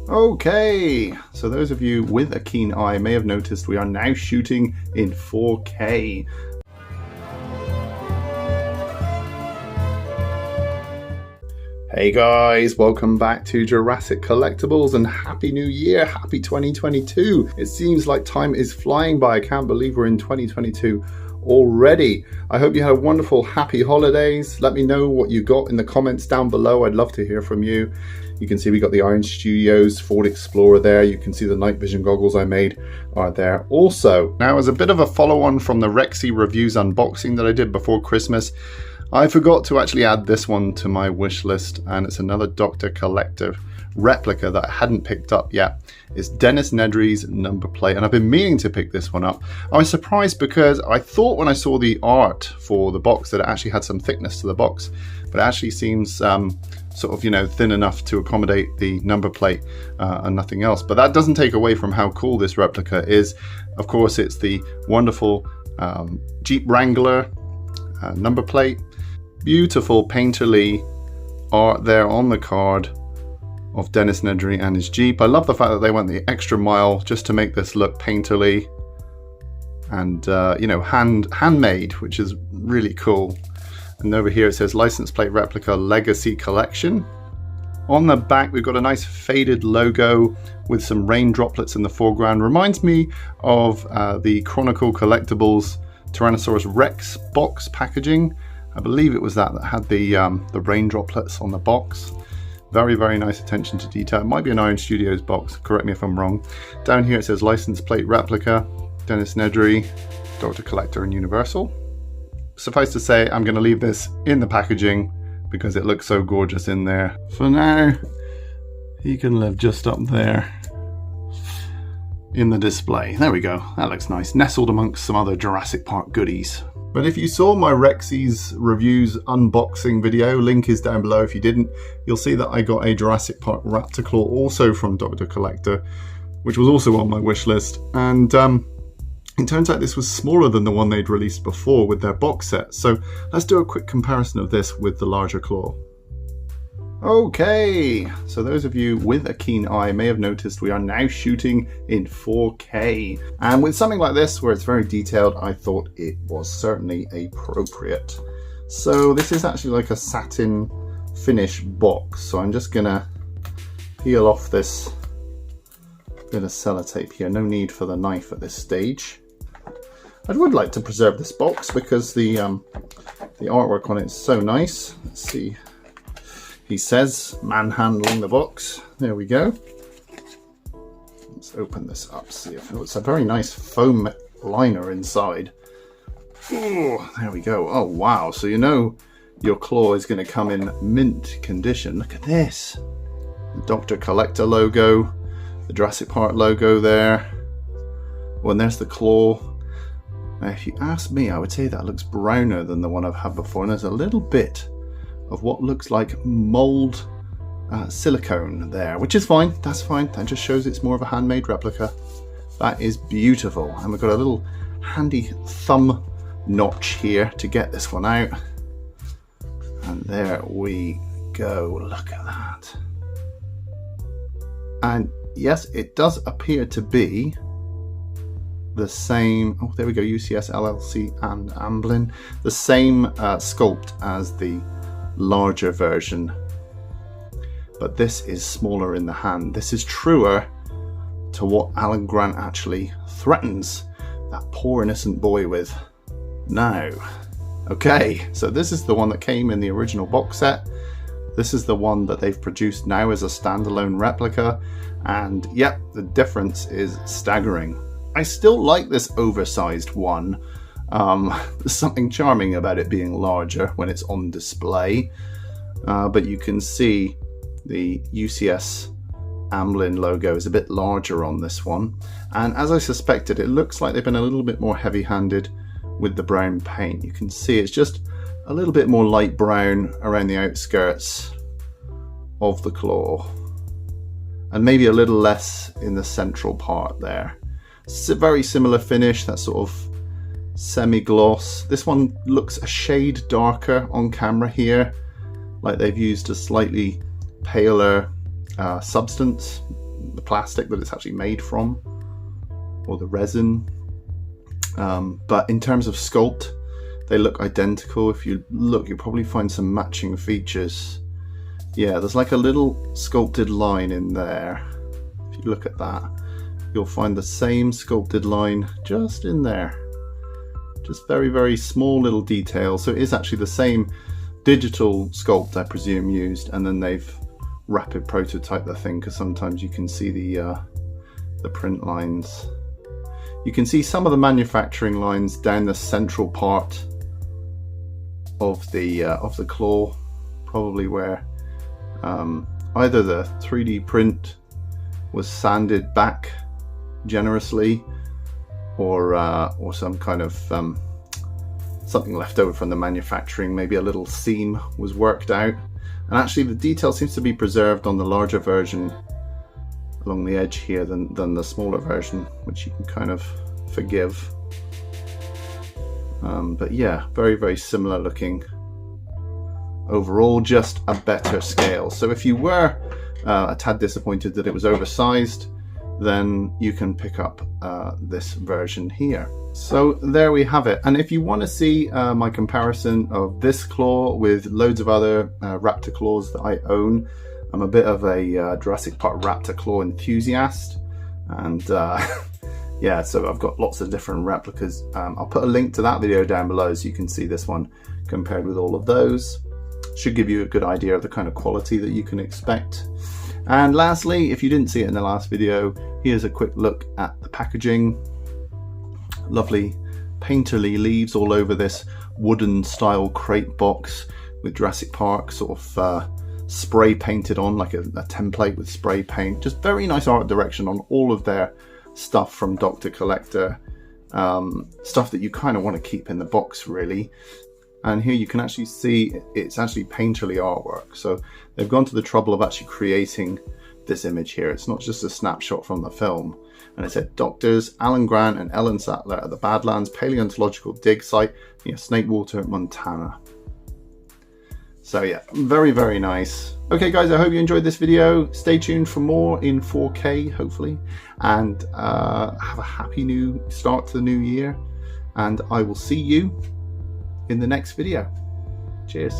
Okay, so those of you with a keen eye may have noticed we are now shooting in 4K. Hey guys, welcome back to Jurassic Collectibles and Happy New Year, Happy 2022. It seems like time is flying by. I can't believe we're in 2022 already. I hope you had a wonderful happy holidays. Let me know what you got in the comments down below. I'd love to hear from you. You can see we got the Iron Studios Ford Explorer there. You can see the night vision goggles I made are there also. Now, as a bit of a follow-on from the Rexy reviews unboxing that I did before Christmas, I forgot to actually add this one to my wish list, and it's another Dr. Collector replica that I hadn't picked up yet. It's Dennis Nedry's number plate, and I've been meaning to pick this one up. I was surprised because I thought when I saw the art for the box that it actually had some thickness to the box, but it actually seems sort of, you know, thin enough to accommodate the number plate and nothing else. But that doesn't take away from how cool this replica is. Of course, it's the wonderful Jeep Wrangler number plate. Beautiful painterly art there on the card of Dennis Nedry and his Jeep. I love the fact that they went the extra mile just to make this look painterly and you know, handmade, which is really cool. And over here it says license plate replica legacy collection. On the back we've got a nice faded logo with some rain droplets in the foreground. Reminds me of the Chronicle Collectibles Tyrannosaurus Rex box packaging. I believe it was that had the rain droplets on the box. Very, very nice attention to detail. It might be an Iron Studios box, correct me if I'm wrong. Down here it says license plate replica, Dennis Nedry, Dr. Collector and Universal. Suffice to say, I'm going to leave this in the packaging because it looks so gorgeous in there. For now, he can live just up there in the display. There we go, that looks nice. Nestled amongst some other Jurassic Park goodies. But if you saw my Rexy's reviews unboxing video, link is down below. If you didn't, you'll see that I got a Jurassic Park Raptor claw also from Dr. Collector, which was also on my wish list. And it turns out this was smaller than the one they'd released before with their box set. So let's do a quick comparison of this with the larger claw. Okay, so those of you with a keen eye may have noticed we are now shooting in 4K. And with something like this, where it's very detailed, I thought it was certainly appropriate. So this is actually like a satin finish box. So I'm just gonna peel off this bit of sellotape here. No need for the knife at this stage. I would like to preserve this box because the artwork on it is so nice. Let's see. He says, manhandling the box. There we go. Let's open this up, see if it's a very nice foam liner inside. Oh, there we go. Oh, wow. So you know your claw is going to come in mint condition. Look at this. The Dr. Collector logo, the Jurassic Park logo there. Well, and there's the claw. Now, if you ask me, I would say that looks browner than the one I've had before. And there's a little bit of what looks like mold silicone there, which is fine. That's fine. That just shows it's more of a handmade replica. That is beautiful. And we've got a little handy thumb notch here to get this one out. And there we go. Look at that. And yes, it does appear to be the same, oh there we go, UCS, LLC and Amblin, the same sculpt as the larger version, but this is smaller in the hand. This is truer to what Alan Grant actually threatens that poor innocent boy with now. Okay, so this is the one that came in the original box set. This is the one that they've produced now as a standalone replica, and yep, the difference is staggering. I still like this oversized one. There's something charming about it being larger when it's on display, but you can see the UCS Amblin logo is a bit larger on this one, and as I suspected, it looks like they've been a little bit more heavy-handed with the brown paint. You can see it's just a little bit more light brown around the outskirts of the claw, and maybe a little less in the central part there. It's a very similar finish, that sort of semi-gloss. This one looks a shade darker on camera here, like they've used a slightly paler substance, the plastic that it's actually made from, or the resin. But in terms of sculpt, they look identical. If you look, you'll probably find some matching features. Yeah, there's like a little sculpted line in there. If you look at that, you'll find the same sculpted line just in there. Just very, very small little details. So it is actually the same digital sculpt, I presume, used, and then they've rapid prototyped the thing, because sometimes you can see the print lines. You can see some of the manufacturing lines down the central part of the claw, probably where either the 3D print was sanded back generously, or some kind of something left over from the manufacturing. Maybe a little seam was worked out, and actually the detail seems to be preserved on the larger version along the edge here than the smaller version, which you can kind of forgive. But yeah, very, very similar looking overall, just a better scale. So if you were a tad disappointed that it was oversized, then you can pick up this version here. So there we have it. And if you want to see my comparison of this claw with loads of other Raptor claws that I own, I'm a bit of a Jurassic Park Raptor claw enthusiast, and yeah, so I've got lots of different replicas. I'll put a link to that video down below so you can see this one compared with all of those. Should give you a good idea of the kind of quality that you can expect. And lastly, if you didn't see it in the last video, here's a quick look at the packaging. Lovely painterly leaves all over this wooden style crate box with Jurassic Park sort of spray painted on, like a template with spray paint. Just very nice art direction on all of their stuff from Dr. Collector. Stuff that you kind of want to keep in the box, really. And here you can actually see it's actually painterly artwork. So they've gone to the trouble of actually creating this image here. It's not just a snapshot from the film. And it said, Doctors Alan Grant and Ellen Sattler at the Badlands Paleontological Dig Site near Snakewater, Montana. So yeah, very, very nice. Okay guys, I hope you enjoyed this video. Stay tuned for more in 4K, hopefully. And have a happy new start to the new year. And I will see you in the next video. Cheers.